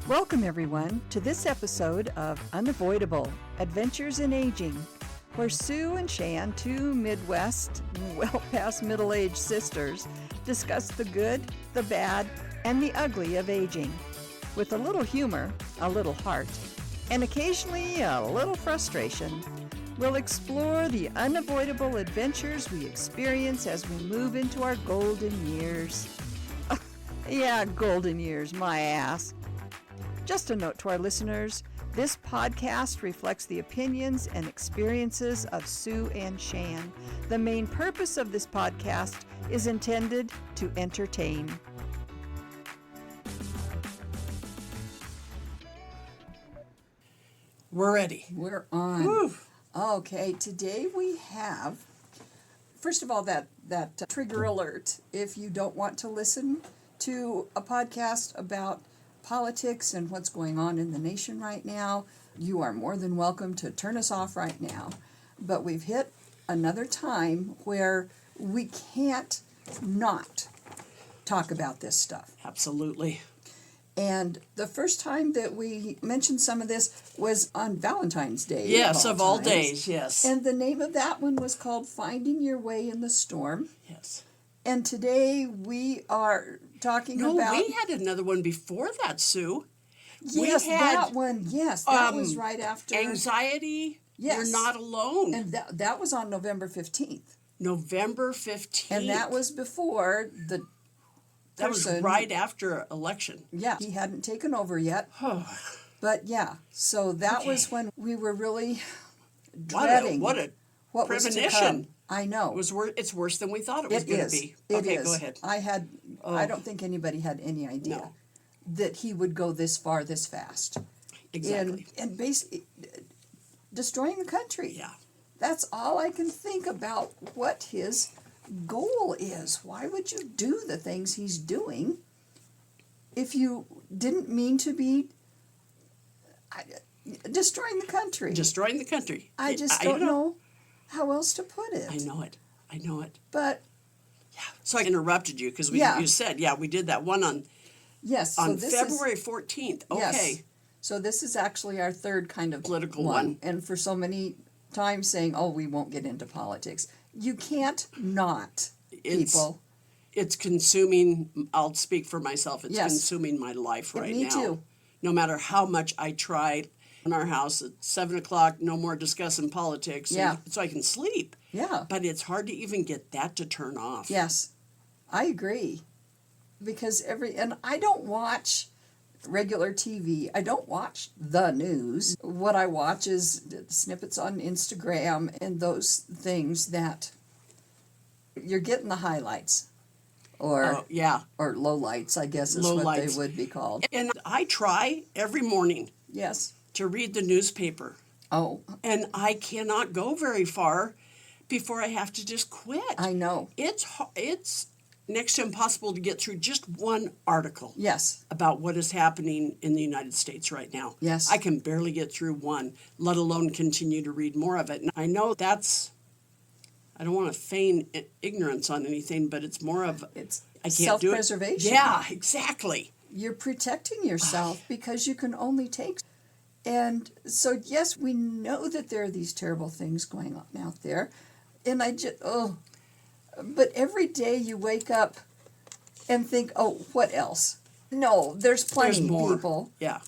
Welcome, everyone, to this episode of Unavoidable Adventures in Aging, where Sue and Shan, two Midwest, well past middle-aged sisters, discuss the good, the bad, and the ugly of aging. With a little humor, a little heart, and occasionally a little frustration, we'll explore the unavoidable adventures we experience as we move into our golden years. Yeah, golden years, my ass. Just a note to our listeners, this podcast reflects the opinions and experiences of Sue and Shan. The main purpose of this podcast is intended to entertain. We're ready. We're on. Woo. Okay, today we have, first of all, that trigger alert. If you don't want to listen to a podcast about politics and what's going on in the nation right now, you are more than welcome to turn us off right now. But we've hit another time where we can't not talk about this stuff. Absolutely. And the first time that we mentioned some of this was on Valentine's Day. Yes, of all days, yes. And the name of that one was called Finding Your Way in the Storm. Yes. And today we are talking about... No, we had another one before that, Sue. Yes, that one. Yes, that was right after... Anxiety, yes. You're not alone. And that was on November 15th. November 15th. And that was before the That was right after election. Yeah, he hadn't taken over yet. But yeah, so that was when we were really dreading what a premonition. I know. It's worse than we thought it was going to be. Okay, go ahead. I don't think anybody had any idea that he would go this far, this fast. Exactly. And basically destroying the country. Yeah. That's all I can think about what his goal is. Why would you do the things he's doing if you didn't mean to be destroying the country? Destroying the country. I just don't know how else to put it. I know it. But yeah. So I interrupted you because you said, we did that one on February 14th. Okay. Yes. So this is actually our third kind of political one. And for so many times saying, we won't get into politics. You can't not, people. It's consuming, I'll speak for myself, it's consuming my life right now. Me too. No matter how much I try in our house at 7 o'clock, no more discussing politics, so I can sleep. Yeah. But it's hard to even get that to turn off. Yes, I agree. Because and I don't watch regular TV. I don't watch the news. What I watch is snippets on Instagram and those things that you're getting the highlights. Or lowlights, I guess is what they would be called. And I try every morning to read the newspaper. Oh. And I cannot go very far before I have to just quit. I know. It's next to impossible to get through just one article. Yes. About what is happening in the United States right now. Yes. I can barely get through one, let alone continue to read more of it. And I know I don't want to feign ignorance on anything, but it's more of self-preservation. Yeah, exactly. You're protecting yourself because you can only take. And so, yes, we know that there are these terrible things going on out there. And but every day you wake up and think, what else? No, there's plenty more. People. Yeah.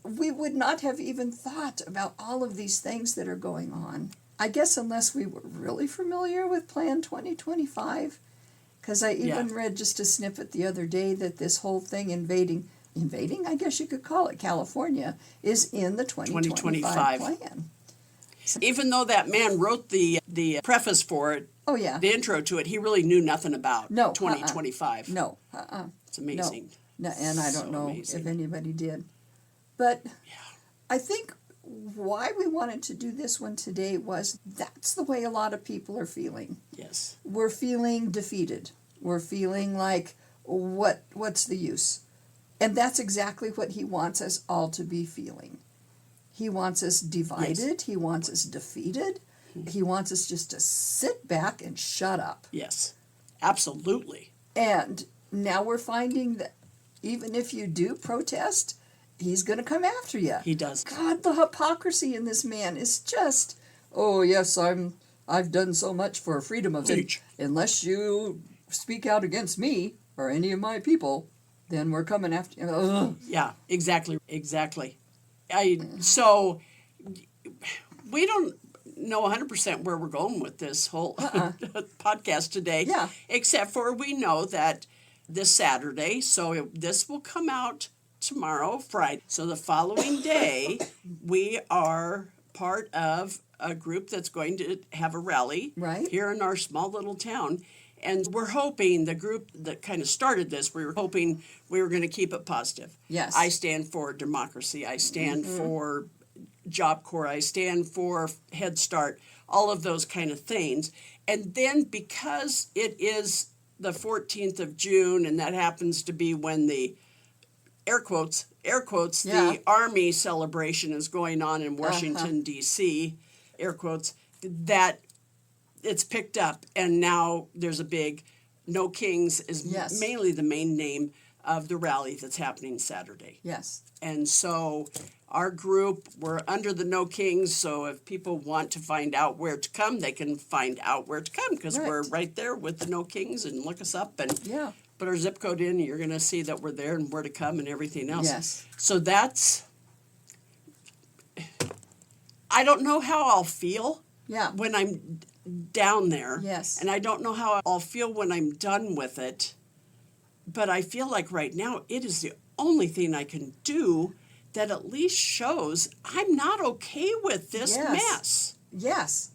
We would not have even thought about all of these things that are going on. I guess unless we were really familiar with Plan 2025, because I even read just a snippet the other day that this whole thing invading, I guess you could call it, California, is in the 2025 plan. So, even though that man wrote the preface for it, the intro to it, he really knew nothing about 2025. No. It's amazing. No, and I don't know if anybody did. But I think why we wanted to do this one today was that's the way a lot of people are feeling. Yes. We're feeling defeated. We're feeling like, what's the use? And that's exactly what he wants us all to be feeling. He wants us divided. Yes. He wants us defeated. He wants us just to sit back and shut up. Yes, absolutely. And now we're finding that even if you do protest, he's going to come after you. He does. God, the hypocrisy in this man is just, oh, yes, I've done so much for freedom of speech. Unless you speak out against me or any of my people, then we're coming after you. Ugh. Yeah, exactly. So we don't know 100% where we're going with this whole podcast today. Yeah. Except for we know that this Saturday, so this will come out tomorrow, Friday. So the following day, we are part of a group that's going to have a rally here in our small little town. And we're hoping, the group that kind of started this, we were hoping we were going to keep it positive. Yes. I stand for democracy. I stand for Job Corps. I stand for Head Start, all of those kind of things. And then because it is the 14th of June, and that happens to be when the air quotes, the Army celebration is going on in Washington, D.C., air quotes, that it's picked up, and now there's a big No Kings is mainly the main name of the rally that's happening Saturday. Yes. And so our group, we're under the No Kings, so if people want to find out where to come, they can find out where to come, because we're right there with the No Kings, and look us up and put our zip code in, and you're going to see that we're there and where to come and everything else. Yes. So that's, I don't know how I'll feel when I'm down there. Yes. And I don't know how I'll feel when I'm done with it. But I feel like right now it is the only thing I can do that at least shows I'm not okay with this mess. Yes.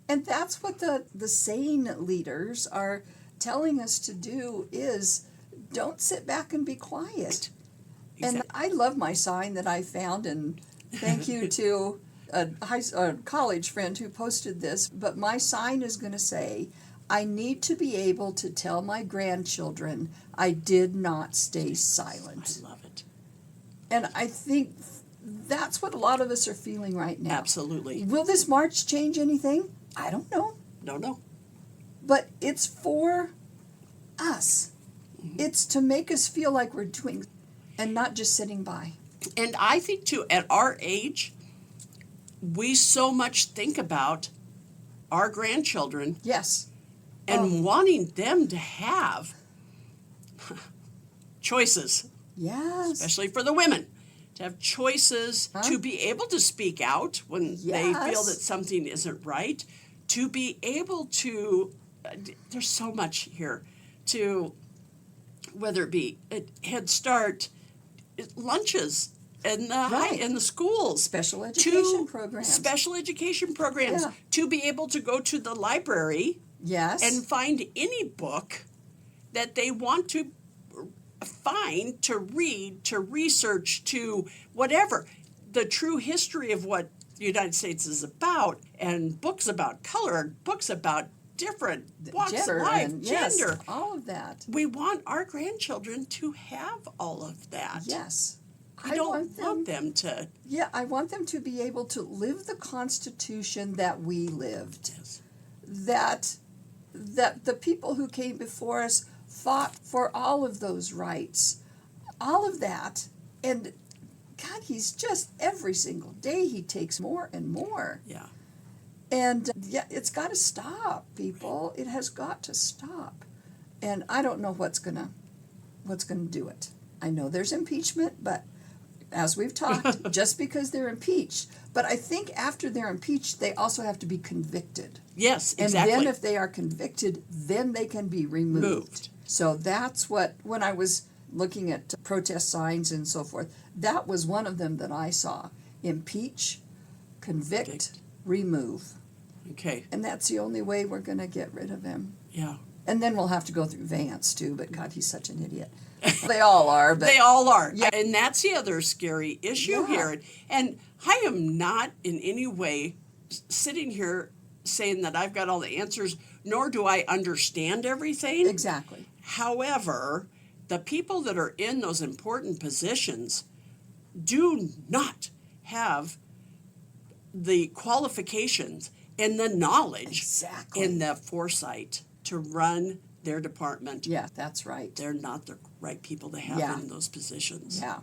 And that's what the sane leaders are telling us to do, is don't sit back and be quiet. Exactly. And I love my sign that I found, and thank you to a college friend who posted this, but my sign is going to say, I need to be able to tell my grandchildren I did not stay silent. I love it. And I think that's what a lot of us are feeling right now. Absolutely. Will this march change anything? I don't know. Don't know. But it's for us. Mm-hmm. It's to make us feel like we're doing and not just sitting by. And I think, too, at our age, we so much think about our grandchildren. Yes. And wanting them to have choices. Yes. Especially for the women. To have choices, to be able to speak out when they feel that something isn't right. To be able to, there's so much here, to, whether it be Head Start, lunches, in the schools. Special education programs. Yeah. To be able to go to the library and find any book that they want to find, to read, to research, to whatever. The true history of what the United States is about, and books about color, books about different walks of life, gender. All of that. We want our grandchildren to have all of that. Yes. I don't want them to. Yeah, I want them to be able to live the Constitution that we lived. Yes. That the people who came before us fought for all of those rights. All of that. And God, he's just, every single day he takes more and more. Yeah. And it's got to stop, people. It has got to stop. And I don't know what's gonna do it. I know there's impeachment, but as we've talked, just because they're impeached. But I think after they're impeached, they also have to be convicted. Yes, exactly. And then if they are convicted, then they can be removed. So that's what, when I was looking at protest signs and so forth, that was one of them that I saw. Impeach, convict, remove. Okay. And that's the only way we're going to get rid of him. Yeah. And then we'll have to go through Vance, too, but God, he's such an idiot. They all are. But they all are. Yeah. And that's the other scary issue here. And I am not in any way sitting here saying that I've got all the answers, nor do I understand everything. Exactly. However, the people that are in those important positions do not have the qualifications and the knowledge and the foresight to run their department. Yeah, that's right. They're not the right people to have in those positions. Yeah.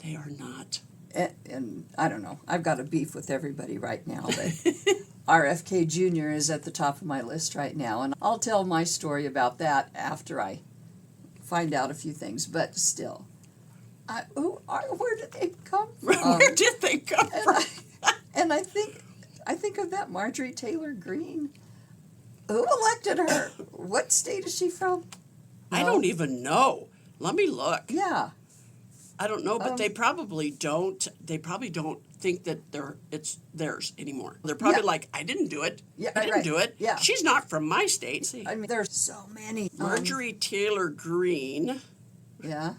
They are not. And I don't know. I've got a beef with everybody right now, but RFK Jr. is at the top of my list right now, and I'll tell my story about that after I find out a few things. But still, where did they come from? Where did they come from? And I think of that Marjorie Taylor Greene. Who elected her? What state is she from? I don't even know. Let me look. Yeah. I don't know, but they probably don't. They probably don't think that it's theirs anymore. They're probably like, I didn't do it. Yeah, I didn't do it. Yeah. She's not from my state. I mean, there's so many. Marjorie Taylor Greene. Yeah.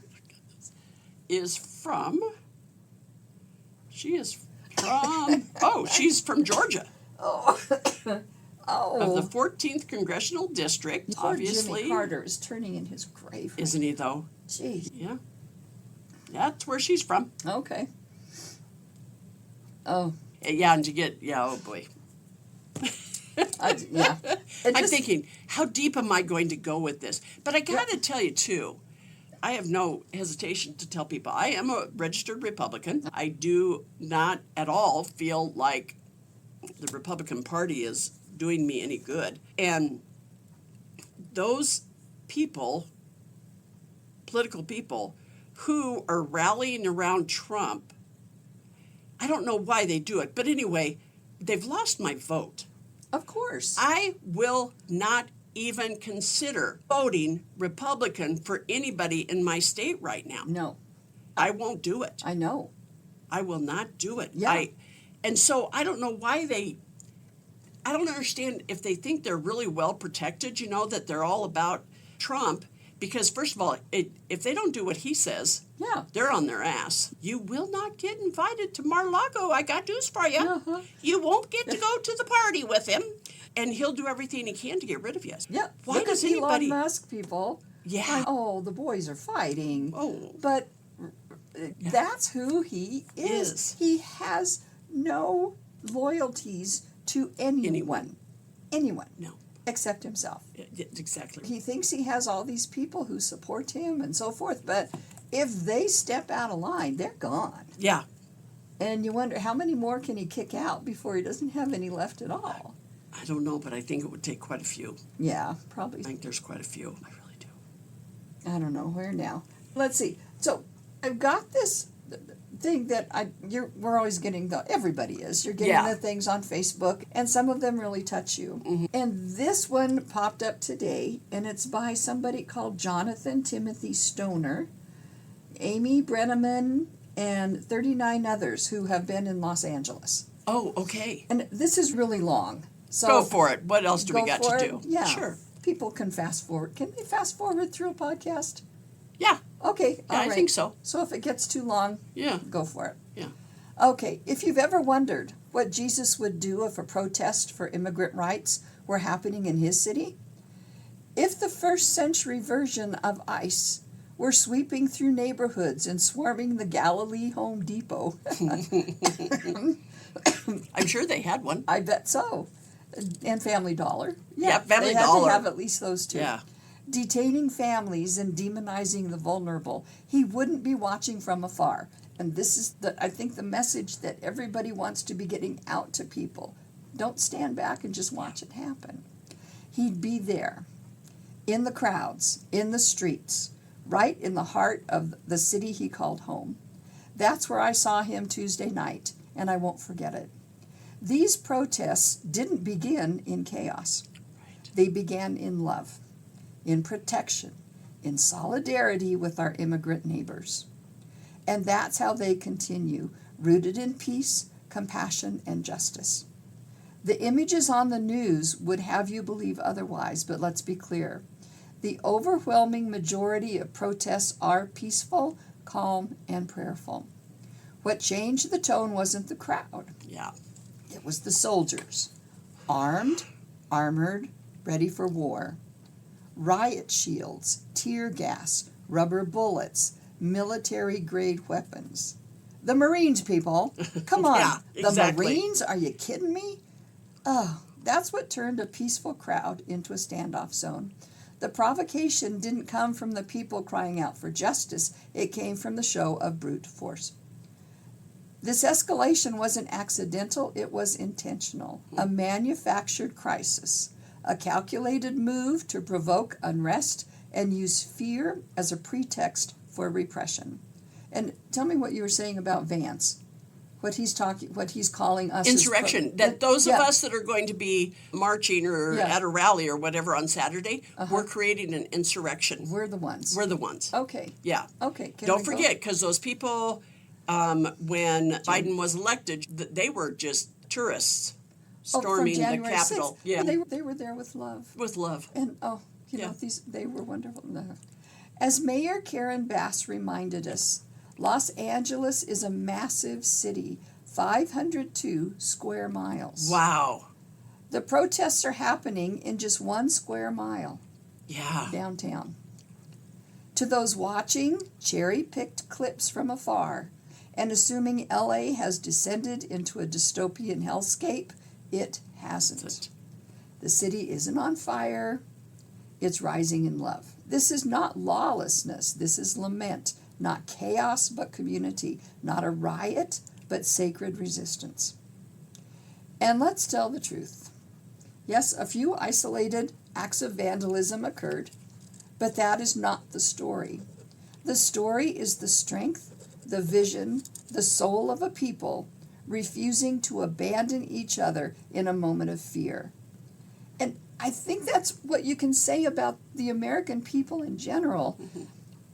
Is from. She is from. She's from Georgia. Oh. Of the 14th Congressional District, Poor obviously. Jimmy Carter is turning in his grave. Isn't he, though? Gee. Yeah. That's where she's from. Okay. Oh. Yeah, and oh boy. Yeah. I'm thinking, how deep am I going to go with this? But I got to tell you, too, I have no hesitation to tell people I am a registered Republican. I do not at all feel like the Republican Party is doing me any good. And those people, political people, who are rallying around Trump, I don't know why they do it, but anyway, they've lost my vote. Of course. I will not even consider voting Republican for anybody in my state right now. No. I won't do it. I know. I will not do it. Yeah. And so I don't know why I don't understand if they think they're really well protected, that they're all about Trump. Because, first of all, if they don't do what he says, they're on their ass. You will not get invited to Mar-a-Lago. I got news for you. Uh-huh. You won't get to go to the party with him. And he'll do everything he can to get rid of you. Yeah. Why Look does at anybody... Elon Musk, people. Yeah. The boys are fighting. Oh. But that's who he is. He has no loyalties to anyone. Anyone. No. Except himself. Exactly. He thinks he has all these people who support him and so forth, but if they step out of line, they're gone. Yeah. And you wonder, how many more can he kick out before he doesn't have any left at all? I don't know, but I think it would take quite a few. Yeah, probably. I think there's quite a few. I really do. I don't know where now. Let's see. So I've got this thing that we're always getting everybody is. You're getting the things on Facebook, and some of them really touch you. Mm-hmm. And this one popped up today, and it's by somebody called Jonathan Timothy Stoner, Amy Brenneman, and 39 others who have been in Los Angeles. Oh, okay. And this is really long. So go for it. What else do we got to do? Yeah. Sure. People can fast forward. Can they fast forward through a podcast? Yeah. Okay. Yeah, I think so. So if it gets too long, go for it. Yeah. Okay. If you've ever wondered what Jesus would do if a protest for immigrant rights were happening in his city, if the first century version of ICE were sweeping through neighborhoods and swarming the Galilee Home Depot. I'm sure they had one. I bet so. And Family Dollar. Yeah, Family Dollar. They had to have at least those two. Yeah. Detaining families and demonizing the vulnerable. He wouldn't be watching from afar. And this is, I think, the message that everybody wants to be getting out to people. Don't stand back and just watch it happen. He'd be there, in the crowds, in the streets, right in the heart of the city he called home. That's where I saw him Tuesday night, and I won't forget it. These protests didn't begin in chaos. Right. They began in love, in protection, in solidarity with our immigrant neighbors. And that's how they continue, rooted in peace, compassion, and justice. The images on the news would have you believe otherwise, but let's be clear. The overwhelming majority of protests are peaceful, calm, and prayerful. What changed the tone wasn't the crowd. Yeah. It was the soldiers, armed, armored, ready for war. Riot shields, tear gas, rubber bullets, military-grade weapons. The Marines, people. Come on. Yeah, exactly. The Marines? Are you kidding me? Oh, that's what turned a peaceful crowd into a standoff zone. The provocation didn't come from the people crying out for justice. It came from the show of brute force. This escalation wasn't accidental, it was intentional. A manufactured crisis, a calculated move to provoke unrest and use fear as a pretext for repression. And tell me what you were saying about Vance. What he's calling us insurrection. That those of us that are going to be marching or at a rally or whatever on Saturday, we're creating an insurrection. We're the ones. We're the ones. Okay. Yeah. Okay. Don't forget, because those people, when Biden was elected, they were just tourists storming the Capitol. 6th. Yeah. They were there with love. With love. And they were wonderful. As Mayor Karen Bass reminded us, Los Angeles is a massive city, 502 square miles. Wow. The protests are happening in just 1 square mile. Yeah. Downtown. To those watching, cherry-picked clips from afar, and assuming LA has descended into a dystopian hellscape, it hasn't. The city isn't on fire. It's rising in love. This is not lawlessness. This is lament. Not chaos, but community. Not a riot, but sacred resistance. And let's tell the truth. Yes, a few isolated acts of vandalism occurred, but that is not the story. The story is the strength, the vision, the soul of a people refusing to abandon each other in a moment of fear. And I think that's what you can say about the American people in general.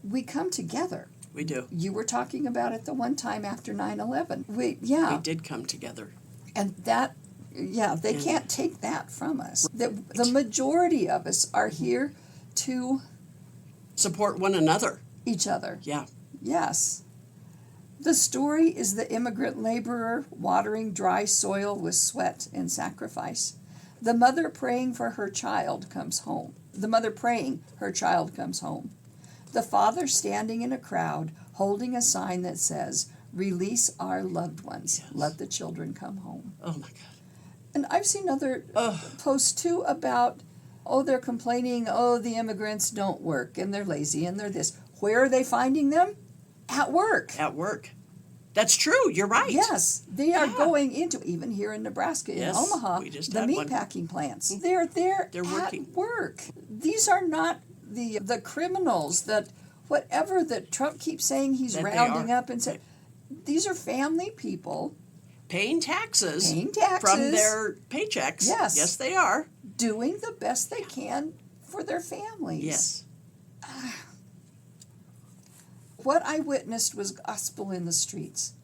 We come together. We do. You were talking about it the one time after 9/11. We did come together. And that, they can't take that from us. The majority of us are here to support one another. Each other. Yeah. Yes. The story is the immigrant laborer watering dry soil with sweat and sacrifice. The mother praying for her child comes home. The mother praying her child comes home. The father standing in a crowd holding a sign that says, "Release our loved ones. Yes. Let the children come home." Oh my God. And I've seen other posts too about, they're complaining, the immigrants don't work and they're lazy and they're this. Where are they finding them? At work. At work. That's true. You're right. Yes. They are going into, even here in Nebraska, in Omaha, the meatpacking plants. They're there at working. Work. These are not the criminals that whatever that Trump keeps saying he's that rounding up and say, these are family people paying taxes from their paychecks. Yes. Yes, they are. Doing the best they can for their families. Yes. What I witnessed was gospel in the streets.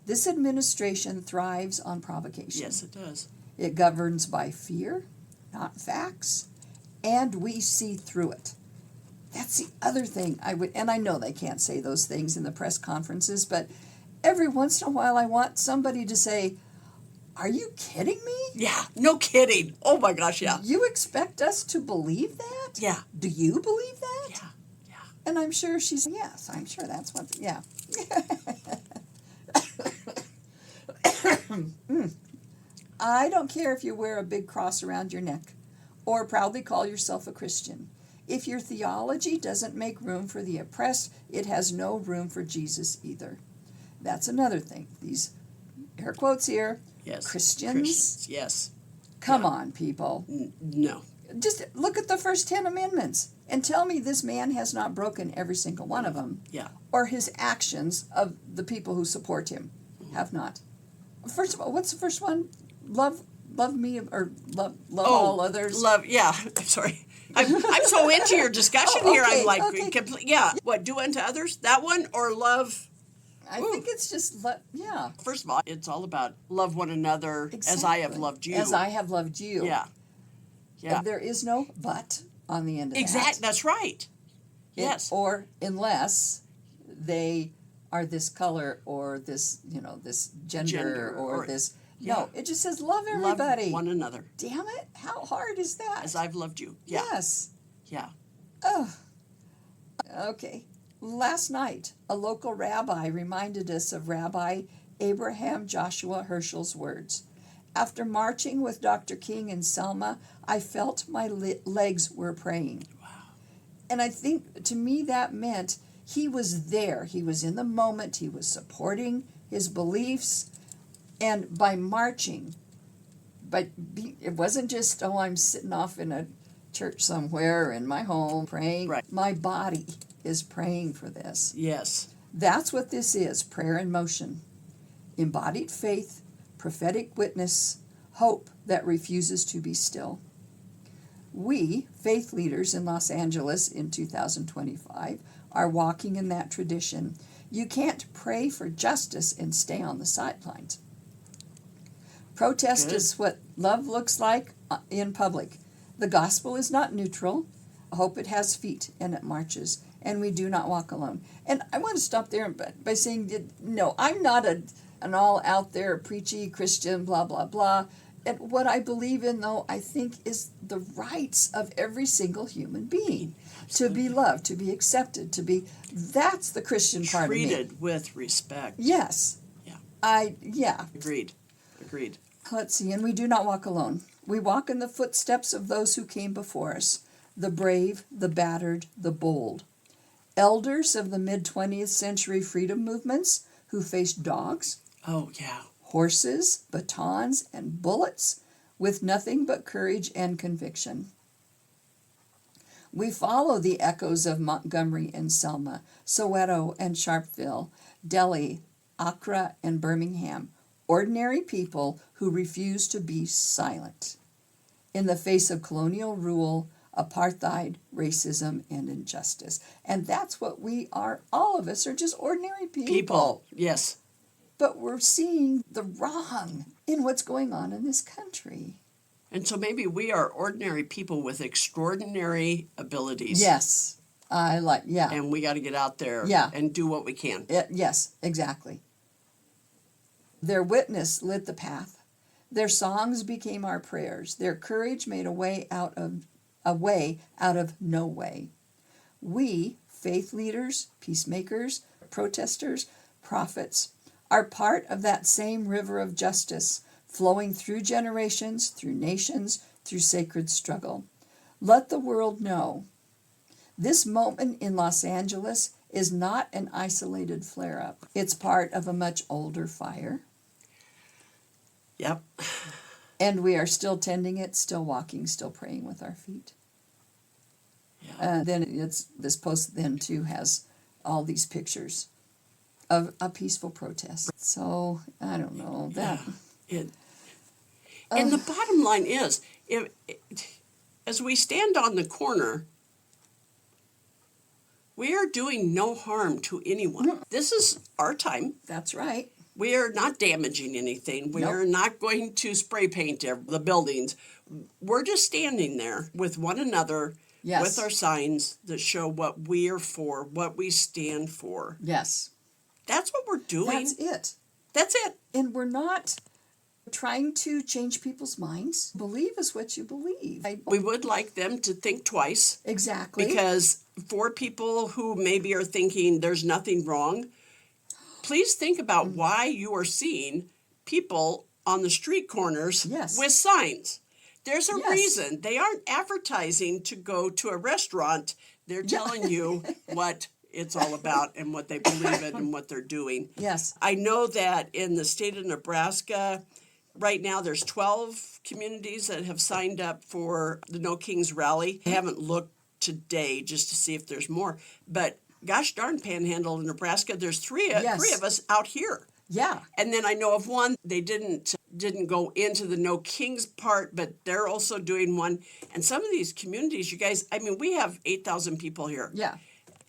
This administration thrives on provocation. Yes, it does. It governs by fear, not facts, and we see through it. That's the other thing and I know they can't say those things in the press conferences, but every once in a while I want somebody to say, "Are you kidding me?" Yeah, no kidding. Oh my gosh, yeah. You expect us to believe that? Yeah. Do you believe that? Yeah. And I'm sure she's, yes, I'm sure that's what, I don't care if you wear a big cross around your neck or proudly call yourself a Christian. If your theology doesn't make room for the oppressed, it has no room for Jesus either. That's another thing. These air quotes here. Yes. Christians. Yes. Come on, people. No. Just look at the first 10 amendments and tell me this man has not broken every single one of them. Yeah. Or his actions of the people who support him have not. First of all, what's the first one? Love me, or love all others. Love, yeah. I'm sorry. I'm so into your discussion here. I'm like, what, do unto others? That one, or love? I think it's just, First of all, it's all about love one another as I have loved you. As I have loved you. Yeah. Yeah. And there is no but on the end of that. Exactly. That's right. Yes. Or unless they are this color or this, this gender or this. Yeah. No, it just says love everybody. Love one another. Damn it. How hard is that? As I've loved you. Yeah. Yes. Yeah. Oh. Okay. Last night, a local rabbi reminded us of Rabbi Abraham Joshua Herschel's words. After marching with Dr. King in Selma, I felt my legs were praying. Wow. And I think to me that meant he was there. He was in the moment. He was supporting his beliefs. And by marching, it wasn't just, oh, I'm sitting off in a church somewhere in my home praying. Right. My body is praying for this. Yes. That's what this is, prayer in motion. Embodied faith, prophetic witness, hope that refuses to be still. We, faith leaders in Los Angeles in 2025, are walking in that tradition. You can't pray for justice and stay on the sidelines. Protest Good. is what love looks like in public. The gospel is not neutral. Hope it has feet and it marches, and we do not walk alone. And I want to stop there by saying, no, I'm not an all out there preachy Christian, blah, blah, blah. And what I believe in, though, I think is the rights of every single human being. Absolutely. To be loved, to be accepted, that's the Christian part of me. Treated with respect. Yes. Yeah. Agreed. Let's see, and we do not walk alone. We walk in the footsteps of those who came before us, the brave, the battered, the bold. Elders of the mid-20th century freedom movements who faced dogs, Oh, yeah. horses, batons, and bullets with nothing but courage and conviction. We follow the echoes of Montgomery and Selma, Soweto and Sharpeville, Delhi, Accra, and Birmingham. Ordinary people who refuse to be silent in the face of colonial rule, apartheid, racism, and injustice. And that's what we are. All of us are just ordinary people. Yes. But we're seeing the wrong in what's going on in this country. And so maybe we are ordinary people with extraordinary abilities. Yes. And we got to get out there and do what we can. Yes, exactly. Their witness lit the path. Their songs became our prayers. Their courage made a way out of no way. We, faith leaders, peacemakers, protesters, prophets, are part of that same river of justice, flowing through generations, through nations, through sacred struggle. Let the world know this moment in Los Angeles is not an isolated flare-up. It's part of a much older fire. Yep. And we are still tending it, still walking, still praying with our feet. Yeah. Then this post then too has all these pictures of a peaceful protest. So I don't know that. Yeah. And the bottom line is, as we stand on the corner, we are doing no harm to anyone. This is our time. That's right. We are not damaging anything. We are not going to spray paint the buildings. We're just standing there with one another, with our signs that show what we are for, what we stand for. Yes. That's what we're doing. That's it. And we're not trying to change people's minds. Believe is what you believe. We would like them to think twice. Exactly. Because for people who maybe are thinking there's nothing wrong, please think about why you are seeing people on the street corners with signs. There's a reason. They aren't advertising to go to a restaurant. They're telling you what it's all about and what they believe in and what they're doing. Yes. I know that in the state of Nebraska, right now there's 12 communities that have signed up for the No Kings Rally. I haven't looked today just to see if there's more, but gosh darn, Panhandle in Nebraska, there's three of us out here. Yeah. And then I know of one, they didn't go into the No Kings part, but they're also doing one. And some of these communities, you guys, I mean, we have 8,000 people here. Yeah.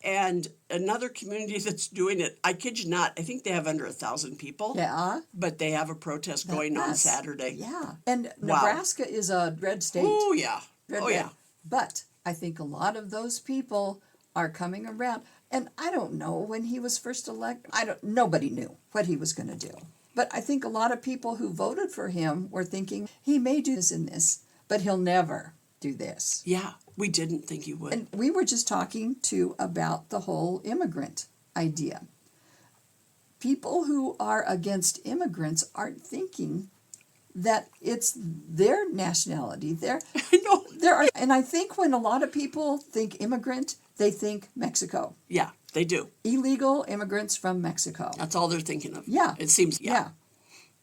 And another community that's doing it, I kid you not, I think they have under 1,000 people. Yeah. But they have a protest going on Saturday. Yeah. And Nebraska is a red state. Oh, yeah. Red. But I think a lot of those people are coming around. And I don't know when he was first elected. Nobody knew what he was going to do. But I think a lot of people who voted for him were thinking, he may do this and this, but he'll never do this. Yeah, we didn't think he would. And we were just talking, too, about the whole immigrant idea. People who are against immigrants aren't thinking that it's their nationality. I know. And I think when a lot of people think immigrant, they think Mexico. Yeah, they do. Illegal immigrants from Mexico. That's all they're thinking of. Yeah. It seems, yeah.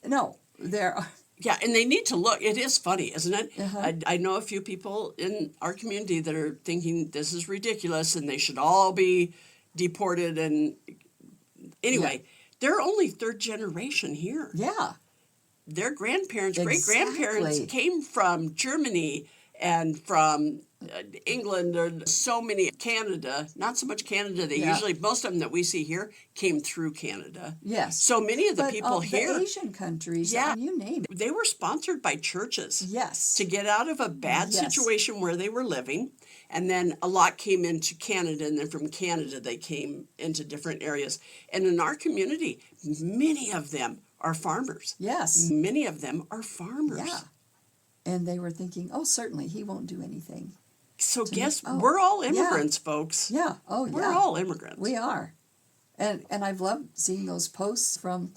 No, there are. Yeah, and they need to look. It is funny, isn't it? Uh-huh. I know a few people in our community that are thinking this is ridiculous and they should all be deported. And anyway, they're only third generation here. Yeah. Their grandparents, Exactly. great-grandparents came from Germany and from England, or so many, Canada, not so much Canada. They usually, most of them that we see here came through Canada. Yes. So many of the people the here, Asian countries, Yeah. you name it. they were sponsored by churches. Yes. To get out of a bad Yes. situation where they were living. And then a lot came into Canada, and then from Canada they came into different areas. And in our community, many of them are farmers. Yes. Many of them are farmers. Yeah. And they were thinking, oh, certainly he won't do anything. So guess oh, we're all immigrants, folks. Yeah. Oh, yeah. We're all immigrants. We are. And I've loved seeing those posts from,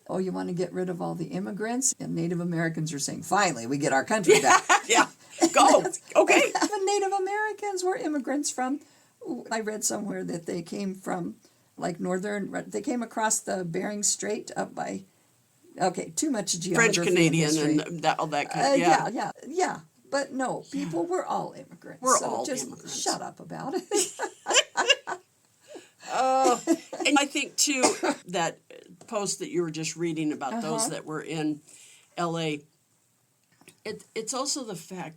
oh, you want to get rid of all the immigrants? And Native Americans are saying, finally, we get our country back. Yeah. Go. Okay. Even Native Americans were immigrants from, I read somewhere that they came from, like they came across the Bering Strait up by, okay, too much geography. French Canadian and all that kind of, yeah. But no, people, we're all immigrants. We're so all just immigrants. shut up about it. And I think, too, that post that you were just reading about those that were in L.A., it's also the fact,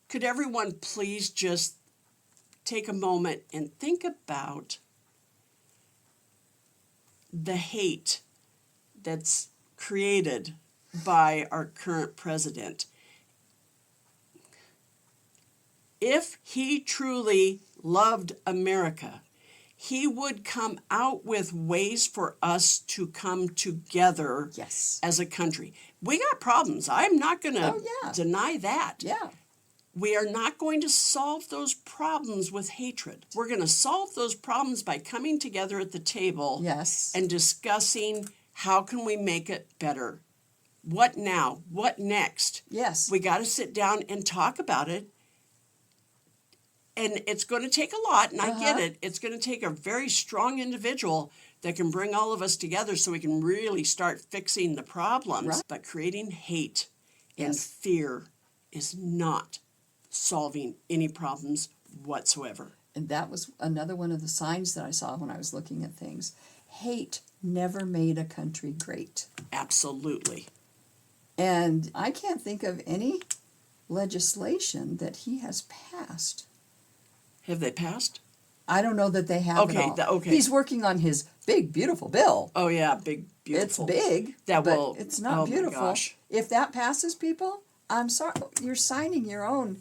could everyone please just take a moment and think about the hate that's created by our current president? If he truly loved America, he would come out with ways for us to come together Yes. as a country. We got problems. I'm not going to deny that. Yeah. We are not going to solve those problems with hatred. We're going to solve those problems by coming together at the table Yes. and discussing how can we make it better. What now? What next? Yes. We got to sit down and talk about it. And it's going to take a lot, and I get it. It's going to take a very strong individual that can bring all of us together so we can really start fixing the problems. Right. But creating hate and Yes. fear is not solving any problems whatsoever. And that was another one of the signs that I saw when I was looking at things. Hate never made a country great. Absolutely. And I can't think of any legislation that he has passed. Have they passed? I don't know that they have Okay, at all. okay. He's working on his big, beautiful bill. Oh, yeah, big, beautiful. It's big, That but will- it's not oh my beautiful. gosh. If that passes, people, I'm sorry, you're signing your own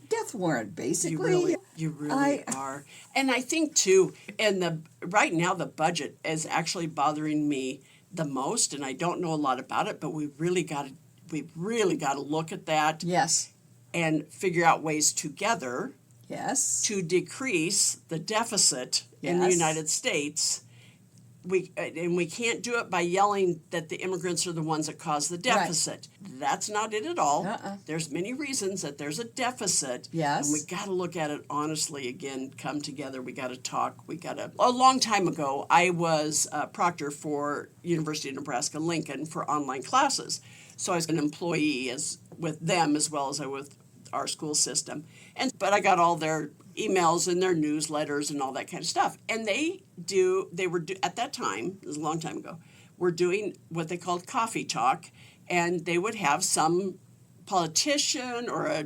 death warrant, basically. You really are. And I think, too, and right now the budget is actually bothering me the most, and I don't know a lot about it, but we really got to look at that Yes. and figure out ways together Yes. to decrease the deficit in the Yes. United States. We can't do it by yelling that the immigrants are the ones that cause the deficit. That's not it at all. There's many reasons that there's a deficit. Yes. And we got to look at it honestly again, come together. We got to talk. A long time ago, I was a proctor for University of Nebraska-Lincoln for online classes. So I was an employee with them as well as I was with our school system. But I got all their emails and their newsletters and all that kind of stuff. And they were at that time, it was a long time ago, were doing what they called coffee talk, and they would have some politician or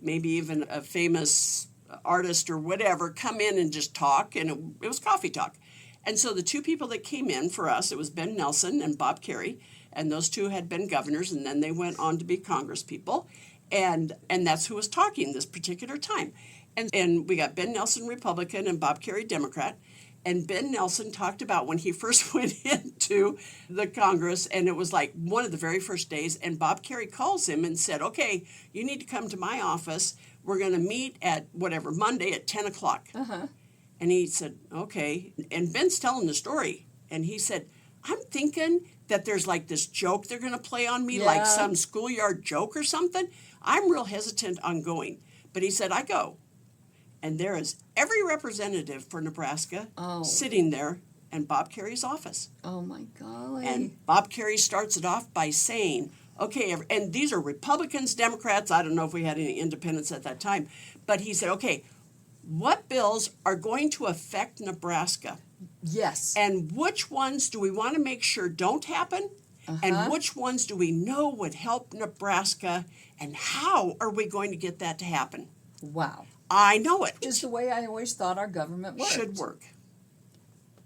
maybe even a famous artist or whatever come in and just talk, and it was coffee talk. And so the two people that came in for us, it was Ben Nelson and Bob Kerrey, and those two had been governors, and then they went on to be congresspeople, and that's who was talking this particular time. And we got Ben Nelson, Republican, and Bob Kerrey, Democrat. And Ben Nelson talked about when he first went into the Congress, and it was like one of the very first days, and Bob Kerrey calls him and said, okay, you need to come to my office. We're going to meet at whatever, Monday at 10 o'clock. And he said, okay. And Ben's telling the story. And he said, I'm thinking that there's like this joke they're going to play on me, like some schoolyard joke or something. I'm real hesitant on going. But he said, I go. And there is every representative for Nebraska sitting there in Bob Kerry's office. Oh, my golly. And Bob Kerry starts it off by saying, okay, and these are Republicans, Democrats, I don't know if we had any independents at that time, but he said, okay, what bills are going to affect Nebraska? Yes. And which ones do we want to make sure don't happen? And which ones do we know would help Nebraska? And how are we going to get that to happen? Wow. I know it. Which is the way I always thought our government worked. Should work.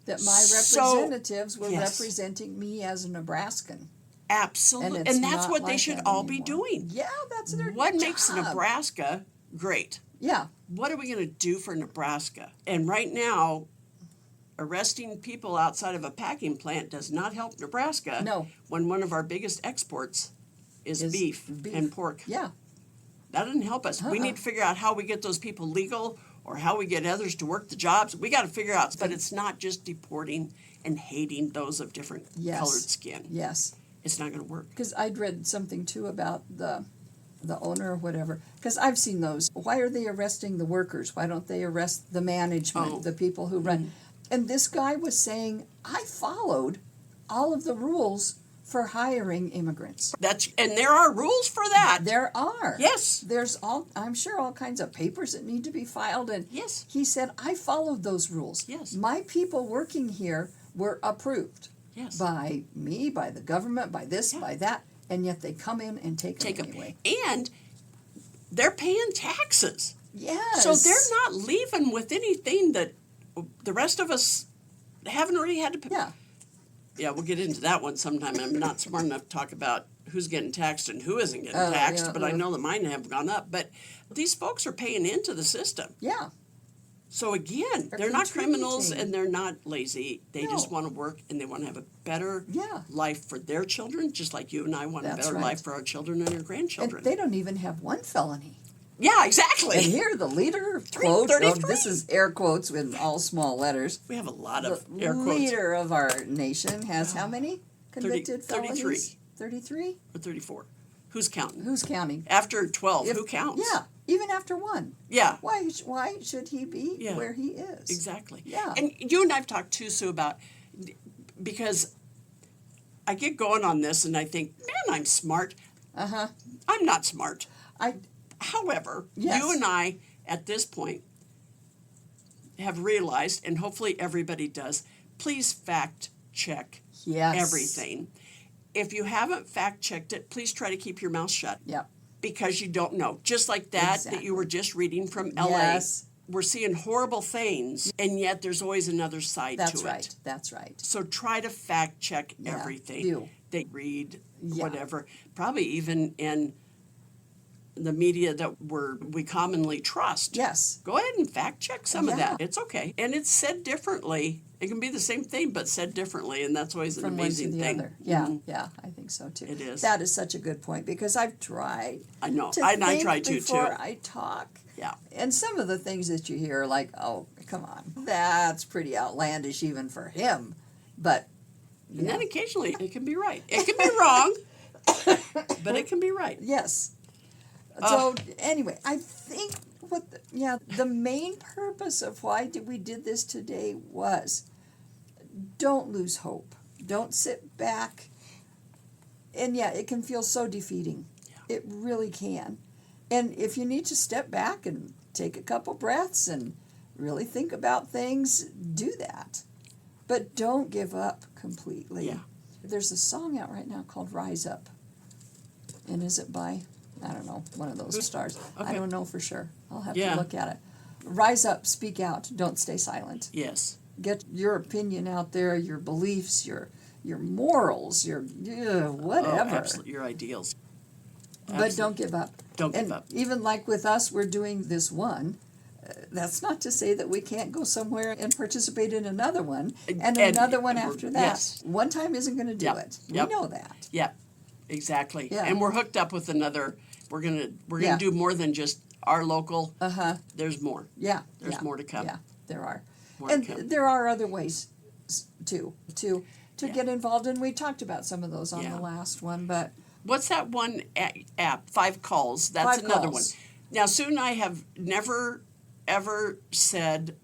That my representatives were yes. representing me as a Nebraskan. Absolutely. And that's what they should all be doing. Yeah, that's their What job. makes Nebraska great? Yeah. What are we going to do for Nebraska? And right now, arresting people outside of a packing plant does not help Nebraska. No. When one of our biggest exports is beef and pork. Yeah. That doesn't help us. We need to figure out how we get those people legal or how we get others to work the jobs. We got to figure out. But it's not just deporting and hating those of different colored skin. Yes. It's not going to work. Because I'd read something, too, about the owner or whatever. Because I've seen those. Why are they arresting the workers? Why don't they arrest the management, the people who run? And this guy was saying, I followed all of the rules for hiring immigrants. And there are rules for that. There are. Yes. There's I'm sure all kinds of papers that need to be filed. And yes. He said, I followed those rules. Yes. My people working here were approved. Yes. By me, by the government, by this, by that. And yet they come in and take them anyway. And they're paying taxes. Yes. So they're not leaving with anything that the rest of us haven't already had to pay. Yeah. Yeah, we'll get into that one sometime. I'm not smart enough to talk about who's getting taxed and who isn't getting taxed, but I know that mine have gone up. But these folks are paying into the system. Yeah. So again, they're not criminals and they're not lazy. They just want to work and they want to have a better life for their children, just like you and I want a better life for our children and our grandchildren. And they don't even have one felony. Yeah, exactly. And here, the leader, quote, this is air quotes with all small letters. We have a lot of air quotes. The leader of our nation has how many convicted felonies? 33. 33? Or 34. Who's counting? Who's counting? After 12, who counts? Yeah, even after one. Yeah. Why should he be where he is? Exactly. Yeah. And you and I have talked too, Sue, about, because I get going on this and I think, man, I'm smart. Uh-huh. I'm not smart. However, you and I, at this point, have realized, and hopefully everybody does, please fact check everything. If you haven't fact checked it, please try to keep your mouth shut. Yep. Because you don't know. Just like that you were just reading from LA. Yes. We're seeing horrible things, and yet there's always another side to it. That's right. So try to fact check everything. Do. They read, whatever. Probably even in the media that we commonly trust. Yes. Go ahead and fact check some of that. It's okay. And it's said differently. It can be the same thing, but said differently, and that's always an amazing thing. Other. Yeah, yeah, I think so too. It is. That is such a good point because I've tried. I know. I try to before I talk. Yeah. And some of the things that you hear are like, oh, come on, that's pretty outlandish even for him. But and then occasionally it can be right. It can be wrong, but it can be right. Yes. So anyway, I think the main purpose of why we did this today was don't lose hope. Don't sit back. And it can feel so defeating. Yeah. It really can. And if you need to step back and take a couple breaths and really think about things, do that. But don't give up completely. Yeah. There's a song out right now called Rise Up. And is it by, I don't know, one of those stars. Okay. I don't know for sure. I'll have to look at it. Rise up, speak out, don't stay silent. Yes. Get your opinion out there, your beliefs, your morals, your whatever. Oh, absolutely. Your ideals. But don't give up. Don't give up. Even like with us, we're doing this one. That's not to say that we can't go somewhere and participate in another one and another one after that. Yes. One time isn't going to do it. We know that. Yep. Exactly. Yeah. And we're hooked up with another. We're gonna do more than just our local. There's more. Yeah. There's more to come. Yeah, there are. More and to come. there are other ways to get involved, and we talked about some of those on the last one. But what's that one app? 5 Calls. That's another one. Now, Sue and I have never ever said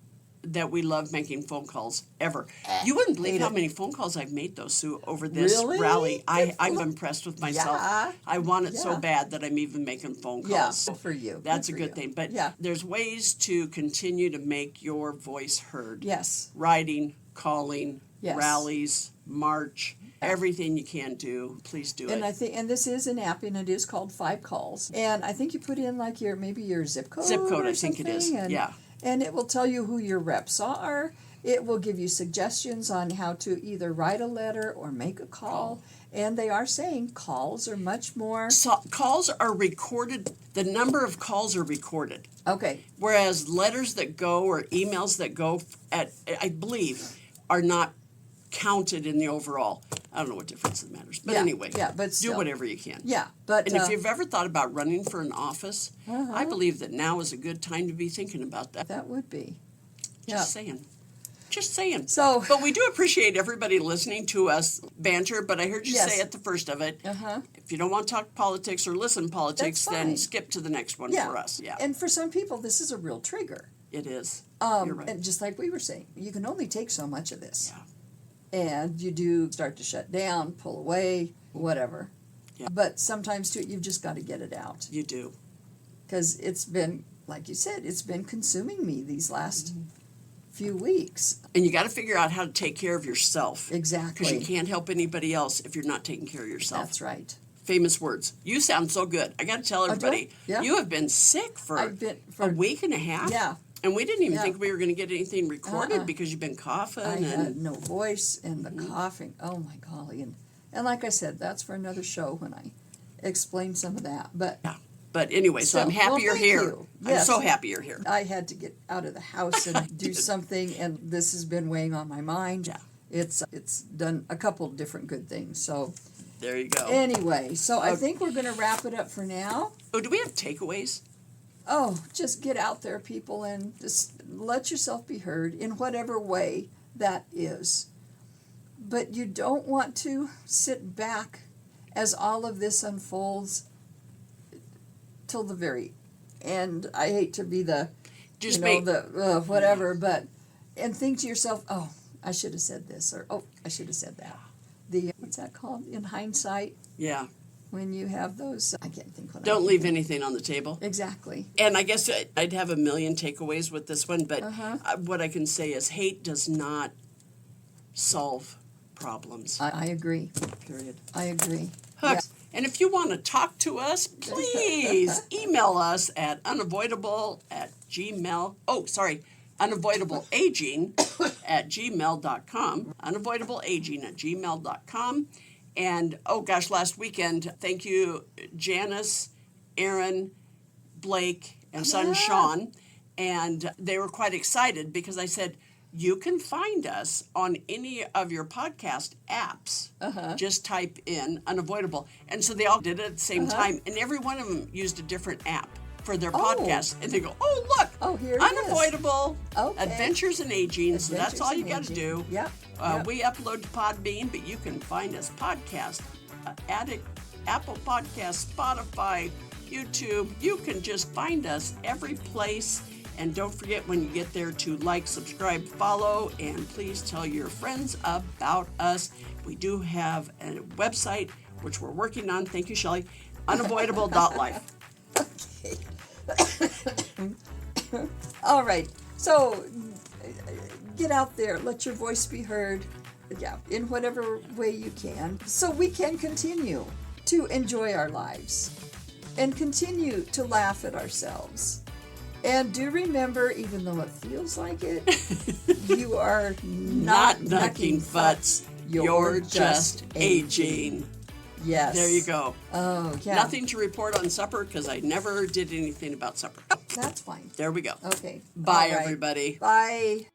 that we love making phone calls, ever. You wouldn't believe how many phone calls I've made, though, Sue, over this Really? rally. I'm impressed with myself. Yeah. I want it so Yeah. bad that I'm even making phone calls. Yeah, So good for you. that's Good a for good you. thing. But Yeah. there's ways to continue to make your voice heard. Yes. Writing, calling, Yes. rallies, march, everything you can do. Please do And it. I think, and this is an app, and it is called 5 Calls. And I think you put in like maybe your zip code. Zip code, or I think it is. something, and, Yeah. And it will tell you who your reps are. It will give you suggestions on how to either write a letter or make a call. And they are saying calls are much more. So, calls are recorded. The number of calls are recorded. Okay. Whereas letters that go or emails that go I believe, are not counted in the overall. I don't know what difference it matters. But Yeah, anyway, yeah, but do still. whatever you can. Yeah, but And if you've ever thought about running for an office, I believe that now is a good time to be thinking about that. that would be. Just saying. Just saying. So- but we do appreciate everybody listening to us banter, but I heard you Yes. say at the first of it, Uh-huh. if you don't want to talk politics or listen politics, That's then fine. skip to the next one Yeah. for us. Yeah, And for some people, this is a real trigger. it is. You're right. And just like we were saying, you can only take so much of this. Yeah. And you do start to shut down, pull away, whatever. Yeah. But sometimes, too, you've just got to get it out. You do. Because it's been, like you said, it's been consuming me these last few weeks. And you got to figure out how to take care of yourself. Exactly. Because you can't help anybody else if you're not taking care of yourself. That's right. Famous words. You sound so good. I got to tell everybody, Yeah. you have been sick for I've been a week and a half. Yeah. And we didn't even Yeah. think we were going to get anything recorded because you've been coughing. I and had no voice and the coughing. Oh my golly. And like I said, that's for another show when I explain some of that. But yeah. But anyway, so I'm happy well, you're thank here. you. I'm Yes. so happy you're here. I had to get out of the house and do something, and this has been weighing on my mind. Yeah. It's done a couple different good things. So There you go. anyway, so I think we're going to wrap it up for now. Oh, do we have takeaways? Oh, just get out there, people, and just let yourself be heard in whatever way that is. But you don't want to sit back as all of this unfolds till the very end. I hate to be the, Just whatever, but, and think to yourself, oh, I should have said this, or, oh, I should have said that. What's that called? In hindsight, Yeah. when you have those, I can't think what Don't leave anything on the table. Exactly. And I guess I'd have a million takeaways with this one, but Uh-huh. what I can say is hate does not solve problems. I agree. Period. I agree. Hugs. And if you want to talk to us, please email us at unavoidableaging@gmail.com. Unavoidableaging@gmail.com. And oh gosh, last weekend, thank you, Janice, Aaron, Blake, and son Sean. And they were quite excited because I said, you can find us on any of your podcast apps. Just type in Unavoidable. And so they all did it at the same time. And every one of them used a different app for their podcast. And they go, oh, look. Oh, here it is. Unavoidable. Okay. Adventures in Aging. So that's all you got to Adventures in do. Aging. Yep. We upload to Podbean, but you can find us podcast, Apple Podcasts, Spotify, YouTube. You can just find us every place. And don't forget when you get there to like, subscribe, follow, and please tell your friends about us. We do have a website, which we're working on. Thank you, Shelley. Unavoidable.life. All right. So get out there. Let your voice be heard. Yeah, in whatever way you can. So we can continue to enjoy our lives and continue to laugh at ourselves. And do remember, even though it feels like it, you are not knucking futz. You're just aging. Yes. There you go. Oh, yeah. Nothing to report on supper because I never did anything about supper. That's fine. There we go. Okay. Bye, All right. everybody. Bye.